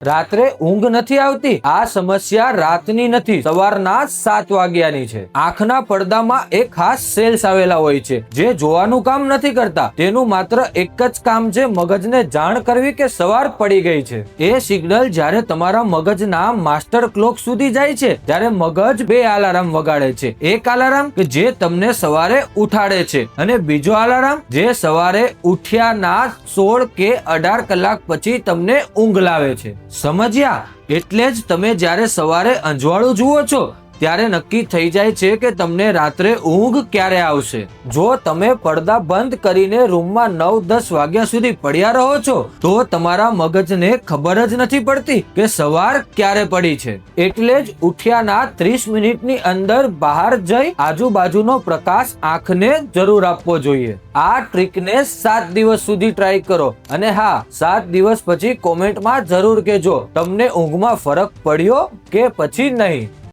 રાત્રે ઊંઘ નથી આવતી? આ સમસ્યા રાતની નથી, સવારના 7 વાગ્યાની છે. આંખના પડદામાં એક ખાસ સેલ્સ આવેલા હોય છે જે જોવાનું કામ નથી કરતા. તેનું માત્ર એક જ કામ છે મગજને જાણ કરવી કે સવાર પડી ગઈ છે. એ સિગ્નલ જ્યારે તમારા મગજના માસ્ટર ક્લોક સુધી જાય છે ત્યારે મગજ 2 અલાર્મ વગાડે છે. એક અલાર્મ કે જે તમને સવારે ઉઠાડે છે અને બીજો અલાર્મ જે સવારે ઉઠ્યાના 16 કે 18 કલાક પછી તમને ઊંઘ લાવે છે. સમજ્યા? એટલે જ તમે જ્યારે સવારે અંજવાળું જુઓ છો ત્યારે નક્કી થઈ જાય છે કે તમને રાત્રે ઊંઘ ક્યારે આવશે. જો તમે પડદા બંધ કરીને રૂમમાં 9-10 વાગ્યા સુધી પડ્યા રહો છો તો તમારા મગજને ખબર જ નથી પડતી કે સવાર ક્યારે પડી છે. એટલે જ ઉઠ્યાના 30 મિનિટની અંદર બહાર જઈ આજુબાજુનો પ્રકાશ આંખને જરૂર આપવો જોઈએ. આ ટ્રીકને 7 દિવસ સુધી ટ્રાય કરો અને હા, 7 દિવસ પછી કોમેન્ટમાં જરૂર કહેજો તમને ઊંઘમાં ફરક પડ્યો કે પછી નહીં.